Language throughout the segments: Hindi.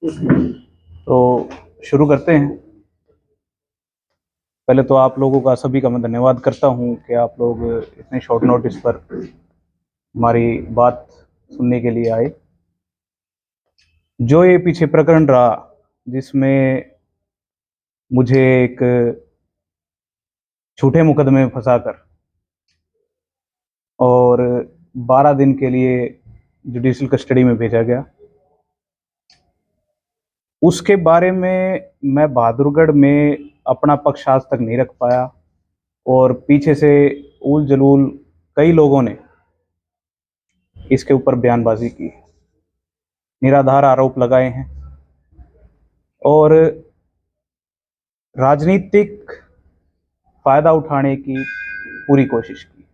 तो शुरू करते हैं। पहले तो आप लोगों का सभी का मैं धन्यवाद करता हूं कि आप लोग इतने शॉर्ट नोटिस पर हमारी बात सुनने के लिए आए। जो ये पीछे प्रकरण रहा जिसमें मुझे एक झूठे मुकदमे में फंसाकर और 12 दिन के लिए जुडिशियल कस्टडी में भेजा गया, उसके बारे में मैं बहादुरगढ़ में अपना पक्ष आज तक नहीं रख पाया और पीछे से उल जलूल कई लोगों ने इसके ऊपर बयानबाजी की, निराधार आरोप लगाए हैं और राजनीतिक फायदा उठाने की पूरी कोशिश की।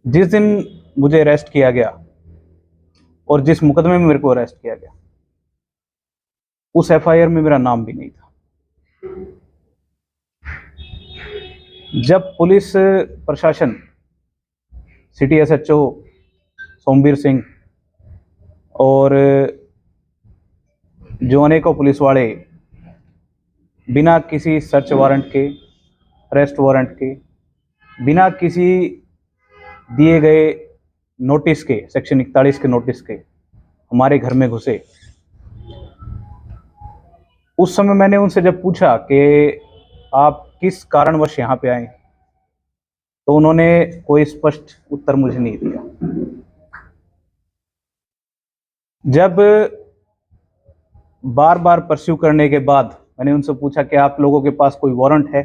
जिस दिन मुझे अरेस्ट किया गया और जिस मुकदमे में मेरे को अरेस्ट किया गया, उस एफआईआर में मेरा नाम भी नहीं था। जब पुलिस प्रशासन, सिटी एसएचओ सोमवीर सिंह और जो अनेकों पुलिस वाले बिना किसी सर्च वारंट के, अरेस्ट वारंट के, बिना किसी दिए गए नोटिस के, सेक्शन 41 के नोटिस के हमारे घर में घुसे, उस समय मैंने उनसे जब पूछा कि आप किस कारणवश यहाँ पे आए, तो उन्होंने कोई स्पष्ट उत्तर मुझे नहीं दिया। जब बार बार परस्यू करने के बाद मैंने उनसे पूछा कि आप लोगों के पास कोई वारंट है,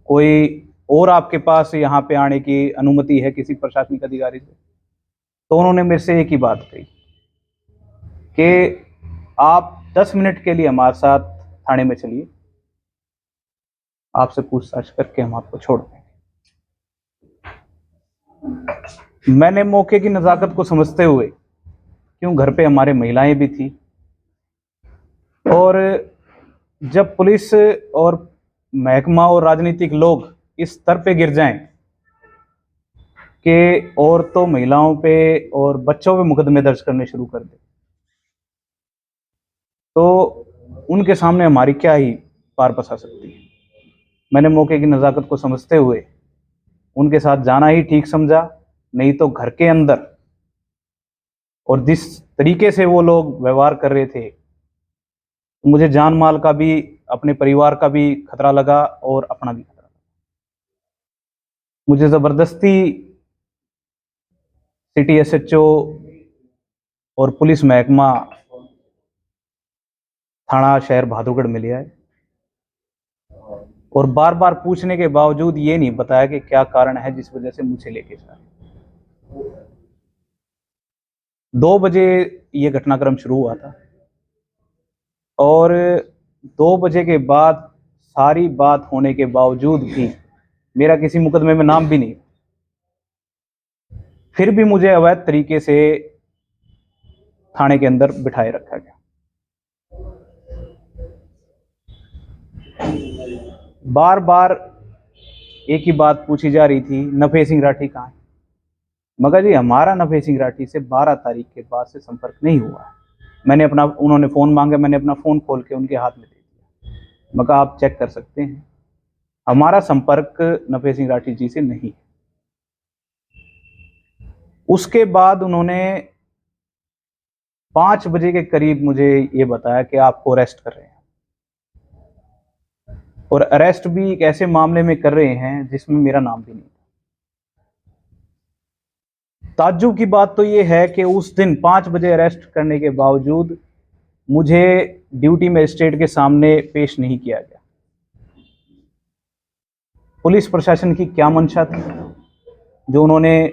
कोई और आपके पास यहाँ पे आने की अनुमति है किसी प्रशासनिक अधिकारी से, तो उन्होंने मेरे से एक ही बात कही कि आप 10 मिनट के लिए हमारे साथ थाने में चलिए, आपसे पूछताछ करके हम आपको छोड़ देंगे। मैंने मौके की नज़ाकत को समझते हुए, क्यों घर पे हमारे महिलाएं भी थी, और जब पुलिस और महकमा और राजनीतिक लोग इस स्तर पे गिर जाएं कि औरतों, महिलाओं पे और बच्चों पे मुकदमे दर्ज करने शुरू कर दे, तो उनके सामने हमारी क्या ही पार पसा सकती है। मैंने मौके की नज़ाकत को समझते हुए उनके साथ जाना ही ठीक समझा, नहीं तो घर के अंदर और जिस तरीके से वो लोग व्यवहार कर रहे थे, मुझे जान माल का भी, अपने परिवार का भी खतरा लगा और अपना भी खतरा लगा। मुझे ज़बरदस्ती सिटी एसएचओ और पुलिस महकमा थाना शहर बहादुरगढ़ में लिया है और बार बार पूछने के बावजूद ये नहीं बताया कि क्या कारण है जिस वजह से मुझे लेके जा रहे। 2 बजे ये घटनाक्रम शुरू हुआ था और 2 बजे के बाद सारी बात होने के बावजूद भी मेरा किसी मुकदमे में नाम भी नहीं, फिर भी मुझे अवैध तरीके से थाने के अंदर बिठाए रखा गया। बार बार एक ही बात पूछी जा रही थी, नफे सिंह राठी कहाँ है? मगर जी हमारा नफे सिंह राठी से 12 तारीख के बाद से संपर्क नहीं हुआ है। मैंने अपना, उन्होंने फ़ोन मांगा, मैंने अपना फ़ोन खोल के उनके हाथ में दे दिया, मगर आप चेक कर सकते हैं हमारा संपर्क नफे सिंह राठी जी से नहीं है। उसके बाद उन्होंने 5 बजे के करीब मुझे ये बताया कि आपको अरेस्ट कर रहे हैं, और अरेस्ट भी एक ऐसे मामले में कर रहे हैं जिसमें मेरा नाम भी नहीं था। ताज्जुब की बात तो ये है कि उस दिन 5 बजे अरेस्ट करने के बावजूद मुझे ड्यूटी मजिस्ट्रेट के सामने पेश नहीं किया गया। पुलिस प्रशासन की क्या मंशा थी जो उन्होंने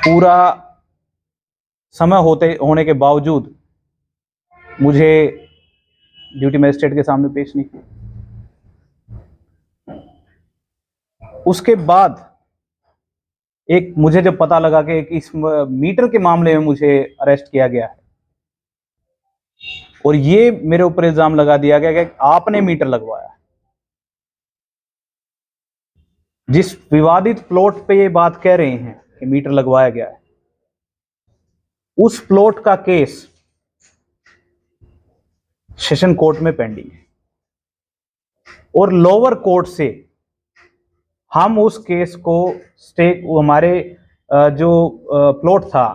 पूरा समय होने के बावजूद मुझे ड्यूटी मजिस्ट्रेट के सामने पेश नहीं किया। उसके बाद एक मुझे जब पता लगा कि इस मीटर के मामले में मुझे अरेस्ट किया गया है और ये मेरे ऊपर इल्जाम लगा दिया गया कि आपने मीटर लगवाया है। जिस विवादित प्लॉट पे ये बात कह रहे हैं कि मीटर लगवाया गया है, उस प्लॉट का केस सेशन कोर्ट में पेंडिंग है और लोअर कोर्ट से हम उस केस को स्टे, हमारे जो प्लॉट था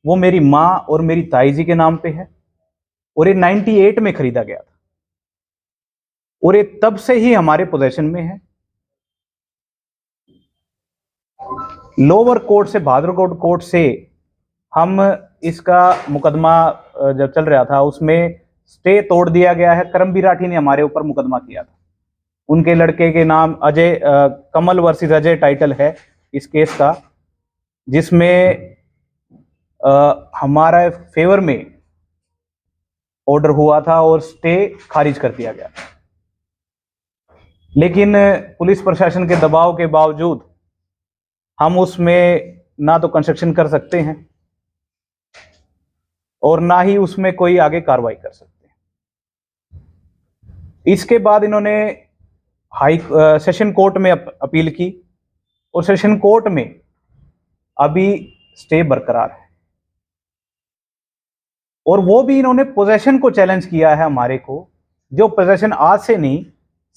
वो मेरी माँ और मेरी ताई जी के नाम पे है और ये 98 में खरीदा गया था और ये तब से ही हमारे पोजीशन में है। लोअर कोर्ट से, भादरकोट कोर्ट से हम इसका मुकदमा जब चल रहा था उसमें स्टे तोड़ दिया गया है। करमबीर राठी ने हमारे ऊपर मुकदमा किया था, उनके लड़के के नाम अजय, कमल वर्सेस अजय टाइटल है इस केस का, जिसमें हमारा फेवर में ऑर्डर हुआ था और स्टे खारिज कर दिया गया। लेकिन पुलिस प्रशासन के दबाव के बावजूद हम उसमें ना तो कंस्ट्रक्शन कर सकते हैं और ना ही उसमें कोई आगे कार्रवाई कर सकते हैं। इसके बाद इन्होंने सेशन कोर्ट में अपील की और सेशन कोर्ट में अभी स्टे बरकरार है और वो भी इन्होंने पोजेशन को चैलेंज किया है हमारे को, जो पोजेशन आज से नहीं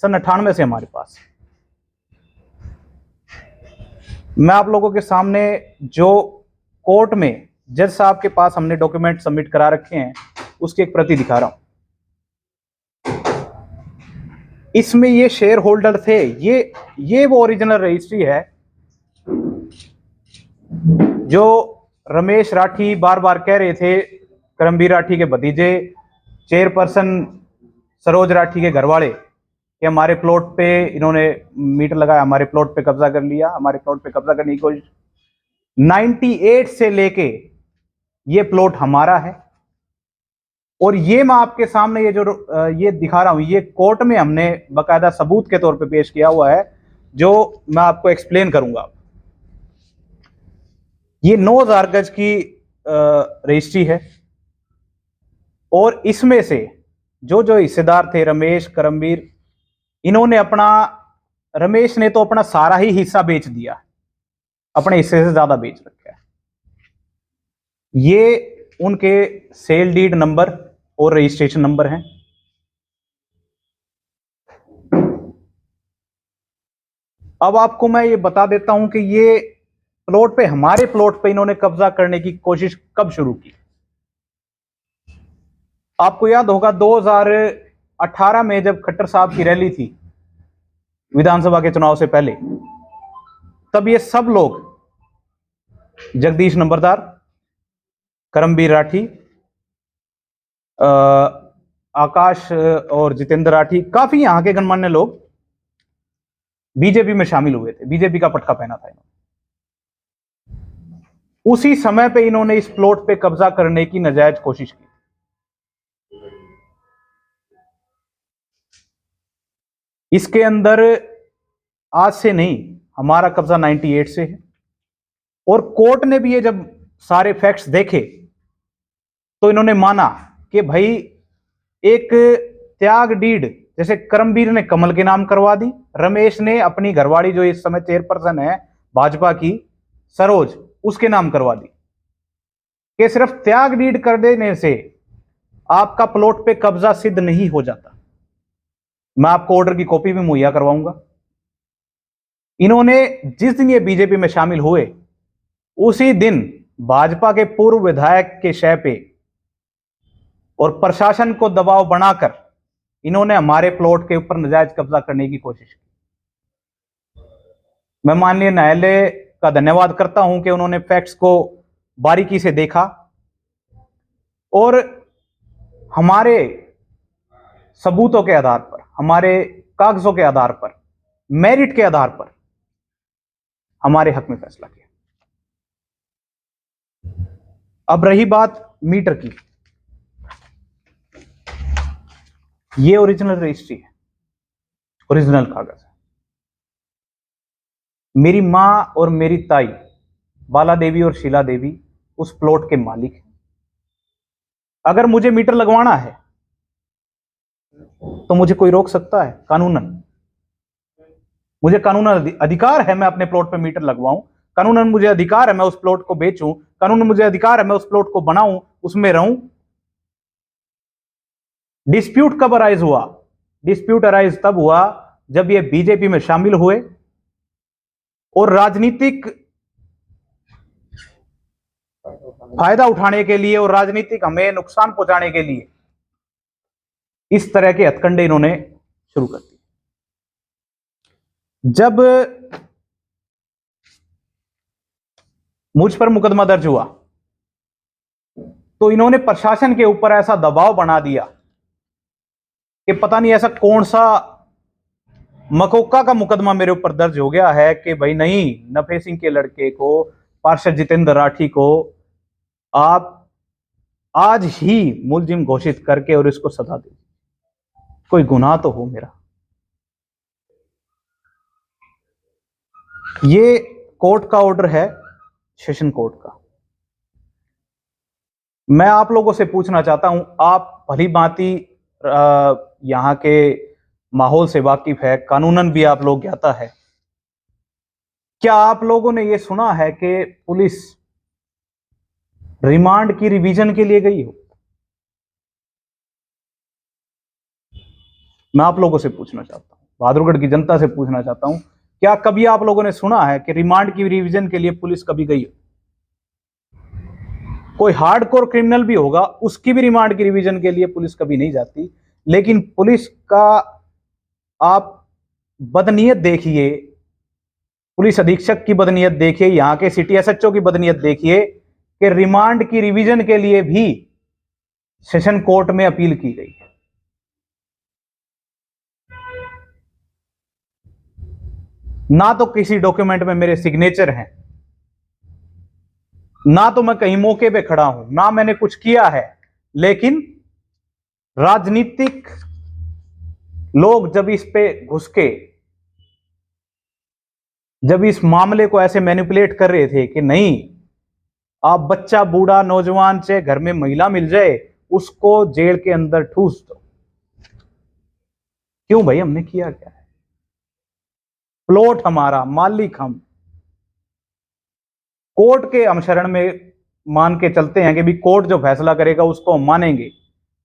सन 98 से हमारे पास है। मैं आप लोगों के सामने जो कोर्ट में जज साहब के पास हमने डॉक्यूमेंट सबमिट करा रखे हैं उसकी एक प्रति दिखा रहा हूं। इसमें ये शेयर होल्डर थे, ये वो ओरिजिनल रजिस्ट्री है जो रमेश राठी बार बार कह रहे थे, करमबीर राठी के भतीजे, चेयरपर्सन सरोज राठी के घरवाले, कि हमारे प्लॉट पे इन्होंने मीटर लगाया, हमारे प्लॉट पे कब्जा कर लिया, हमारे प्लॉट पे कब्जा करने की कोशिश। 98 से लेके ये प्लॉट हमारा है और ये मैं आपके सामने ये जो ये दिखा रहा हूं, ये कोर्ट में हमने बाकायदा सबूत के तौर पे पेश किया हुआ है, जो मैं आपको एक्सप्लेन करूंगा। ये 9000 गज की रजिस्ट्री है और इसमें से जो हिस्सेदार थे, रमेश, करमबीर, इन्होंने अपना, रमेश ने तो अपना सारा ही हिस्सा बेच दिया, अपने हिस्से से ज्यादा बेच रखा है। ये उनके सेल डीड नंबर और रजिस्ट्रेशन नंबर हैं। अब आपको मैं ये बता देता हूं कि ये प्लॉट पे, हमारे प्लॉट पे इन्होंने कब्जा करने की कोशिश कब शुरू की। आपको याद होगा 2018 में जब खट्टर साहब की रैली थी विधानसभा के चुनाव से पहले, तब ये सब लोग, जगदीश नंबरदार, करमबीर राठी, आकाश और जितेंद्र राठी, काफी यहां के गणमान्य लोग बीजेपी में शामिल हुए थे, बीजेपी का पटका पहना था इन्होंने। उसी समय पे इन्होंने इस प्लॉट पे कब्जा करने की नाजायज कोशिश की। इसके अंदर आज से नहीं, हमारा कब्जा 98 से है और कोर्ट ने भी ये जब सारे फैक्ट्स देखे तो इन्होंने माना कि भाई एक त्याग डीड, जैसे करमबीर ने कमल के नाम करवा दी, रमेश ने अपनी घरवाली जो इस समय चेयरपर्सन है भाजपा की, सरोज, उसके नाम करवा दी, कि सिर्फ त्याग डीड कर देने से आपका प्लॉट पे कब्जा सिद्ध नहीं हो जाता। मैं आपको ऑर्डर की कॉपी भी मुहैया करवाऊंगा। इन्होंने जिस दिन ये बीजेपी में शामिल हुए उसी दिन भाजपा के पूर्व विधायक के शय पे और प्रशासन को दबाव बनाकर इन्होंने हमारे प्लॉट के ऊपर नाजायज कब्जा करने की कोशिश की। मैं माननीय न्यायालय का धन्यवाद करता हूं कि उन्होंने फैक्ट्स को बारीकी से देखा और हमारे सबूतों के आधार पर, हमारे कागजों के आधार पर, मेरिट के आधार पर हमारे हक में फैसला किया। अब रही बात मीटर की, ये ओरिजिनल रजिस्ट्री है, ओरिजिनल कागज है। मेरी मां और मेरी ताई बाला देवी और शीला देवी उस प्लॉट के मालिक हैं। अगर मुझे मीटर लगवाना है तो मुझे कोई रोक सकता है? कानूनन मुझे कानूनन अधिकार है, मैं अपने प्लॉट पे मीटर लगवाऊं, कानूनन मुझे अधिकार है मैं उस प्लॉट को बेचूं, कानून मुझे अधिकार है, मैं उस प्लॉट को बनाऊं, उसमें रहूं। डिस्प्यूट कब अराइज हुआ? डिस्प्यूट अराइज तब हुआ जब ये बीजेपी में शामिल हुए और राजनीतिक फायदा उठाने के लिए और राजनीतिक हमें नुकसान पहुंचाने के लिए इस तरह के हथकंडे इन्होंने शुरू कर दिए। जब मुझ पर मुकदमा दर्ज हुआ तो इन्होंने प्रशासन के ऊपर ऐसा दबाव बना दिया कि पता नहीं ऐसा कौन सा मकोका का मुकदमा मेरे ऊपर दर्ज हो गया है कि भाई नहीं, नफे सिंह के लड़के को, पार्षद जितेंद्र राठी को आप आज ही मुलजिम घोषित करके और इसको सजा दीजिए, कोई गुनाह तो हो मेरा। ये कोर्ट का ऑर्डर है, सेशन कोर्ट का। मैं आप लोगों से पूछना चाहता हूं, आप भली भांति यहां के माहौल से वाकिफ है, कानूनन भी आप लोग ज्ञाता है। क्या आप लोगों ने यह सुना है कि पुलिस रिमांड की रिवीजन के लिए गई हो? मैं आप लोगों से पूछना चाहता हूं, बहादुरगढ़ की जनता से पूछना चाहता हूं, क्या कभी आप लोगों ने सुना है कि रिमांड की रिवीजन के लिए पुलिस कभी गई हो? कोई हार्डकोर क्रिमिनल भी होगा, उसकी भी रिमांड की रिवीजन के लिए पुलिस कभी नहीं जाती। लेकिन पुलिस का आप बदनीयत देखिए, पुलिस अधीक्षक की बदनीयत देखिए, यहां के सिटी एसएचओ की बदनीयत देखिए कि रिमांड की रिवीजन के लिए भी सेशन कोर्ट में अपील की गई है। ना तो किसी डॉक्यूमेंट में मेरे सिग्नेचर हैं, ना तो मैं कहीं मौके पे खड़ा हूं, ना मैंने कुछ किया है। लेकिन राजनीतिक लोग जब इस पे घुस के, जब इस मामले को ऐसे मैनिपुलेट कर रहे थे कि नहीं, आप बच्चा, बूढ़ा, नौजवान, चाहे घर में महिला मिल जाए उसको जेल के अंदर ठूस दो। क्यों भाई, हमने किया क्या है? प्लॉट हमारा, मालिक हम, कोर्ट के हम शरण में मान के चलते हैं कि भी कोर्ट जो फैसला करेगा उसको हम मानेंगे।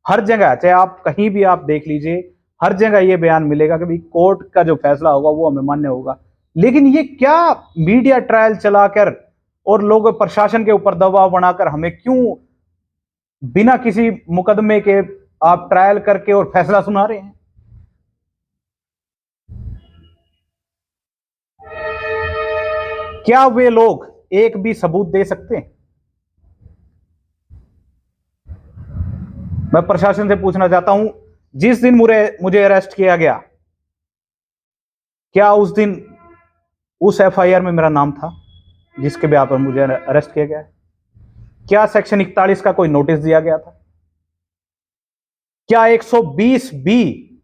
हर जगह, चाहे आप कहीं भी आप देख लीजिए, हर जगह ये बयान मिलेगा कि भी कोर्ट का जो फैसला होगा वो हमें मान्य होगा। लेकिन ये क्या मीडिया ट्रायल चलाकर और लोग प्रशासन के ऊपर दबाव बनाकर हमें क्यों बिना किसी मुकदमे के आप ट्रायल करके और फैसला सुना रहे हैं? क्या वे लोग एक भी सबूत दे सकते हैं? मैं प्रशासन से पूछना चाहता हूं, जिस दिन मुझे अरेस्ट किया गया, क्या उस दिन उस एफआईआर में मेरा नाम था जिसके ब्याह पर मुझे अरेस्ट किया गया है? क्या सेक्शन 41 का कोई नोटिस दिया गया था? क्या 120 बी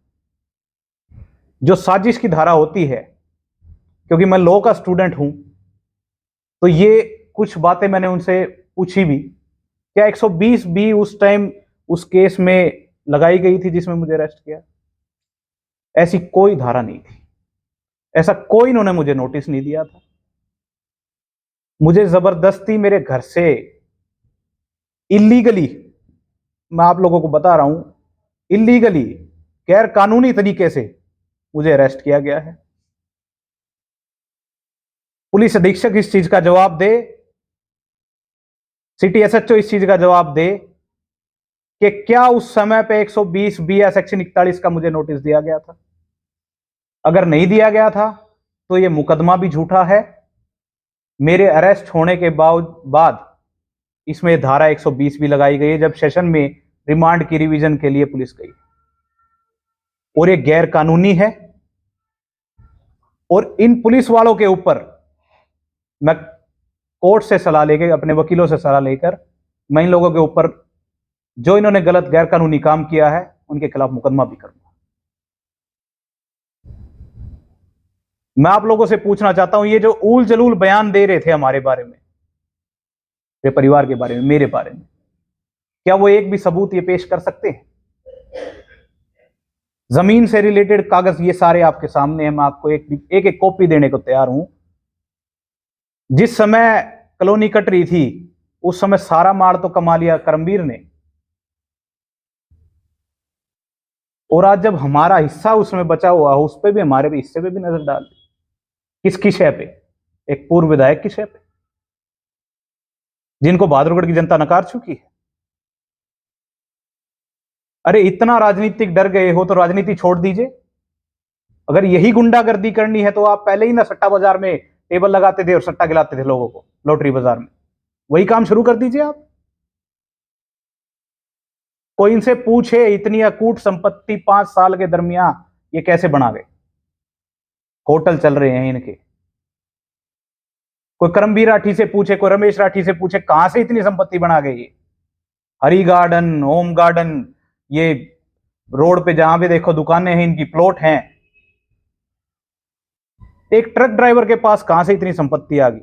जो साजिश की धारा होती है, क्योंकि मैं लॉ का स्टूडेंट हूं तो ये कुछ बातें मैंने उनसे पूछी भी, क्या 120 बी उस टाइम उस केस में लगाई गई थी जिसमें मुझे अरेस्ट किया? ऐसी कोई धारा नहीं थी, ऐसा कोई इन्होंने मुझे नोटिस नहीं दिया था। मुझे जबरदस्ती मेरे घर से इलीगली, मैं आप लोगों को बता रहा हूं, इलीगली, गैर कानूनी तरीके से मुझे अरेस्ट किया गया है। पुलिस अधीक्षक इस चीज का जवाब दे, सिटी एसएचओ इस चीज का जवाब दे कि क्या उस समय पे 120 बी या सेक्शन 41 का मुझे नोटिस दिया गया था। अगर नहीं दिया गया था तो यह मुकदमा भी झूठा है। मेरे अरेस्ट होने के बाद इसमें धारा 120 भी लगाई गई है जब सेशन में रिमांड की रिवीजन के लिए पुलिस गई, और ये गैर कानूनी है। और इन पुलिस वालों के ऊपर मैं कोर्ट से सलाह लेकर, अपने वकीलों से सलाह लेकर, मैं इन लोगों के ऊपर जो इन्होंने गलत गैर कानूनी काम किया है उनके खिलाफ मुकदमा भी करूंगा। मैं आप लोगों से पूछना चाहता हूं, ये जो ऊल जलूल बयान दे रहे थे हमारे बारे में, मेरे परिवार के बारे में, मेरे बारे में, क्या वो एक भी सबूत ये पेश कर सकते हैं? जमीन से रिलेटेड कागज ये सारे आपके सामने हैं, मैं आपको एक कॉपी देने को तैयार हूं। जिस समय कॉलोनी कट रही थी उस समय सारा मार तो कमा लिया करमवीर ने, और आज जब हमारा हिस्सा उसमें बचा हुआ उस पे भी, हमारे भी हिस्से पे भी नजर डाल दी। किसकी शय पे? एक पूर्व विधायक की शय पे, जिनको बहादुरगढ़ की जनता नकार चुकी है। अरे इतना राजनीतिक डर गए हो तो राजनीति छोड़ दीजिए। अगर यही गुंडागर्दी करनी है तो आप पहले ही ना सट्टा बाजार में टेबल लगाते थे और सट्टा खिलाते थे लोगों को, लॉटरी बाजार में। वही काम शुरू कर दीजिए आप। कोई इनसे पूछे इतनी अकूट संपत्ति 5 साल के दरमियान ये कैसे बना गए? होटल चल रहे हैं इनके। कोई करमवीर राठी से पूछे, कोई रमेश राठी से पूछे, कहां से इतनी संपत्ति बना गई? ये हरी गार्डन, होम गार्डन, ये रोड पे जहां भी देखो दुकानें हैं इनकी, प्लॉट हैं। एक ट्रक ड्राइवर के पास कहां से इतनी संपत्ति आ गई?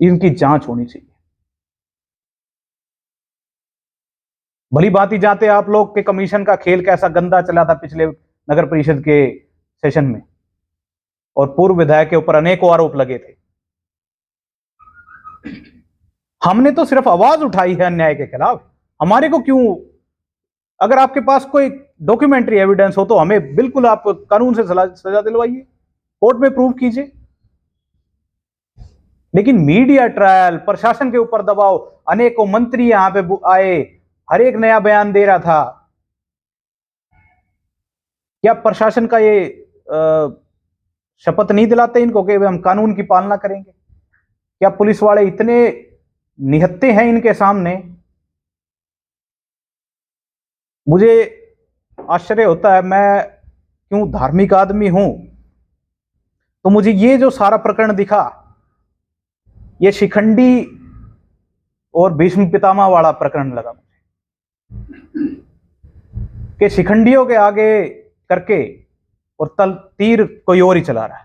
इनकी जांच होनी चाहिए। भली बात ही जानते आप लोग के कमीशन का खेल कैसा गंदा चला था पिछले नगर परिषद के सेशन में, और पूर्व विधायक के ऊपर अनेकों आरोप लगे थे। हमने तो सिर्फ आवाज उठाई है अन्याय के खिलाफ। हमारे को क्यों? अगर आपके पास कोई डॉक्यूमेंट्री एविडेंस हो तो हमें बिल्कुल आप कानून से सजा दिलवाइए, कोर्ट में प्रूव कीजिए। लेकिन मीडिया ट्रायल, प्रशासन के ऊपर दबाव, अनेकों मंत्री यहां पे आए, हर एक नया बयान दे रहा था। क्या प्रशासन का ये शपथ नहीं दिलाते इनको कि हम कानून की पालना करेंगे? क्या पुलिस वाले इतने निहत्थे हैं इनके सामने? मुझे आश्चर्य होता है, मैं क्यों धार्मिक आदमी हूं, तो मुझे ये जो सारा प्रकरण दिखा, ये शिखंडी और भीष्म पितामह वाला प्रकरण लगा मुझे, कि शिखंडियों के आगे करके और तीर कोई और ही चला रहा है।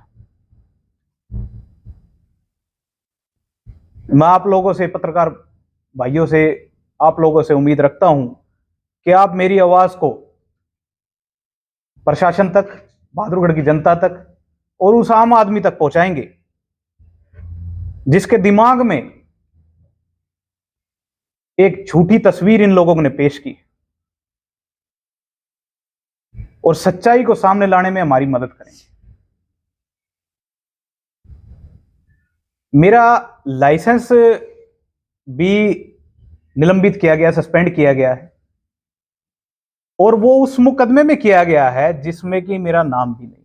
मैं आप लोगों से, पत्रकार भाइयों से, आप लोगों से उम्मीद रखता हूं कि आप मेरी आवाज को प्रशासन तक, बहादुरगढ़ की जनता तक और उस आम आदमी तक पहुंचाएंगे जिसके दिमाग में एक झूठी तस्वीर इन लोगों ने पेश की, और सच्चाई को सामने लाने में हमारी मदद करेंगे। मेरा लाइसेंस भी निलंबित किया गया, सस्पेंड किया गया है, और वो उस मुकदमे में किया गया है जिसमें कि मेरा नाम भी नहीं,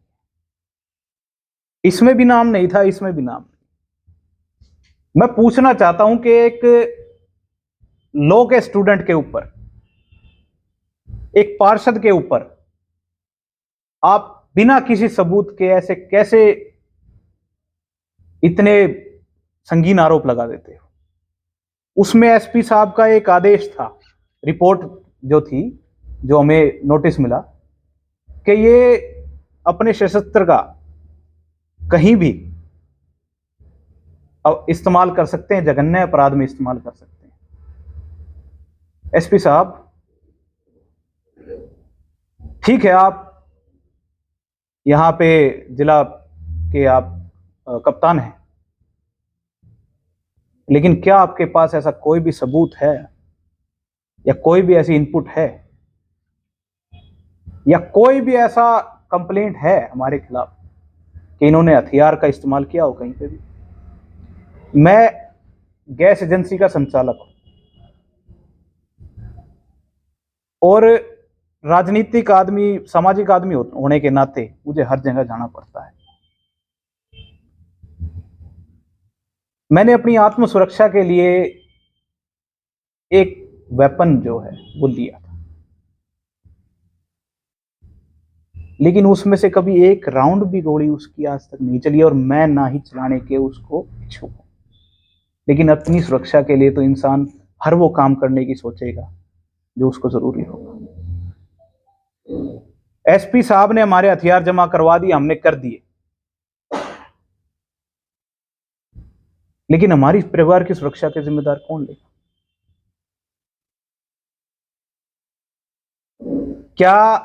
इसमें भी नाम नहीं था, इसमें भी नाम नहीं। मैं पूछना चाहता हूं कि एक लॉ के स्टूडेंट के ऊपर, एक पार्षद के ऊपर आप बिना किसी सबूत के ऐसे कैसे इतने संगीन आरोप लगा देते हो? उसमें एसपी साहब का एक आदेश था, रिपोर्ट जो थी, जो हमें नोटिस मिला कि ये अपने सशस्त्र का कहीं भी इस्तेमाल कर सकते हैं, जघन्य अपराध में इस्तेमाल कर सकते हैं। एसपी साहब, ठीक है, आप यहां पे जिला के आप कप्तान हैं, लेकिन क्या आपके पास ऐसा कोई भी सबूत है या कोई भी ऐसी इनपुट है या कोई भी ऐसा कंप्लेंट है हमारे खिलाफ कि इन्होंने हथियार का इस्तेमाल किया हो कहीं पे भी? मैं गैस एजेंसी का संचालक हूं और राजनीतिक आदमी, सामाजिक आदमी होने के नाते मुझे हर जगह जाना पड़ता है। मैंने अपनी आत्म सुरक्षा के लिए एक वेपन जो है वो लिया था, लेकिन उसमें से कभी एक राउंड भी गोली उसकी आज तक नहीं चली, और मैं ना ही चलाने के उसको इच्छुक हूं। लेकिन अपनी सुरक्षा के लिए तो इंसान हर वो काम करने की सोचेगा जो उसको जरूरी होगा। एसपी साहब ने हमारे हथियार जमा करवा दिए, हमने कर दिए, लेकिन हमारी परिवार की सुरक्षा के जिम्मेदार कौन लेगा? क्या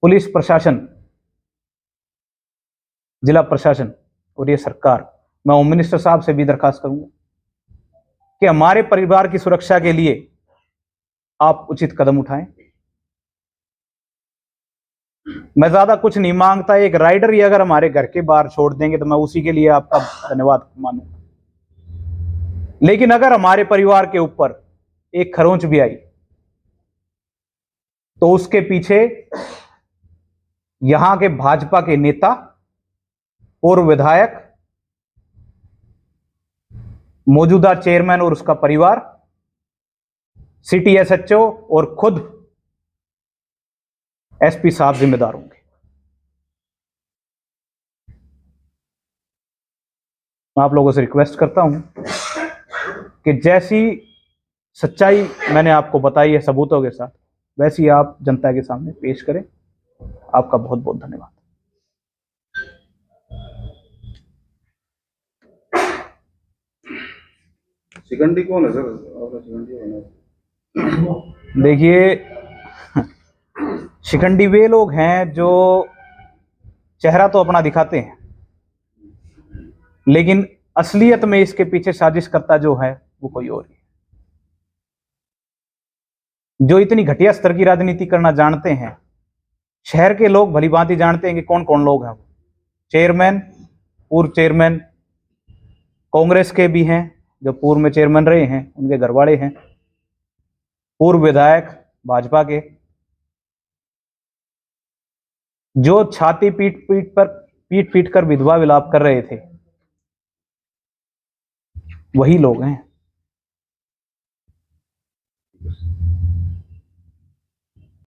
पुलिस प्रशासन, जिला प्रशासन और ये सरकार मैं होम मिनिस्टर साहब से भी दरखास्त करूंगा कि हमारे परिवार की सुरक्षा के लिए आप उचित कदम उठाएं। मैं ज्यादा कुछ नहीं मांगता, एक राइडर ही अगर हमारे घर के बाहर छोड़ देंगे तो मैं उसी के लिए आपका धन्यवाद मानूंगा। लेकिन अगर हमारे परिवार के ऊपर एक खरोंच भी आई तो उसके पीछे यहां के भाजपा के नेता, पूर्व विधायक, मौजूदा चेयरमैन और उसका परिवार, सिटी एसएचओ और खुद एसपी साहब जिम्मेदार होंगे। मैं आप लोगों से रिक्वेस्ट करता हूं कि जैसी सच्चाई मैंने आपको बताई है सबूतों के साथ, वैसी आप जनता के सामने पेश करें। आपका बहुत बहुत धन्यवाद। शिखंडी कौन है सर? शिखंडी देखिए, शिखंडी वे लोग हैं जो चेहरा तो अपना दिखाते हैं, लेकिन असलियत में इसके पीछे साजिश करता जो है वो कोई और ही है। जो इतनी घटिया स्तर की राजनीति करना जानते हैं, शहर के लोग भली भांति जानते हैं कि कौन कौन लोग हैं। चेयरमैन, पूर्व चेयरमैन कांग्रेस के भी हैं, जो पूर्व में चेयरमैन रहे हैं उनके घरवाले हैं, पूर्व विधायक भाजपा के, जो छाती पीट कर विधवा विलाप कर रहे थे, वही लोग हैं।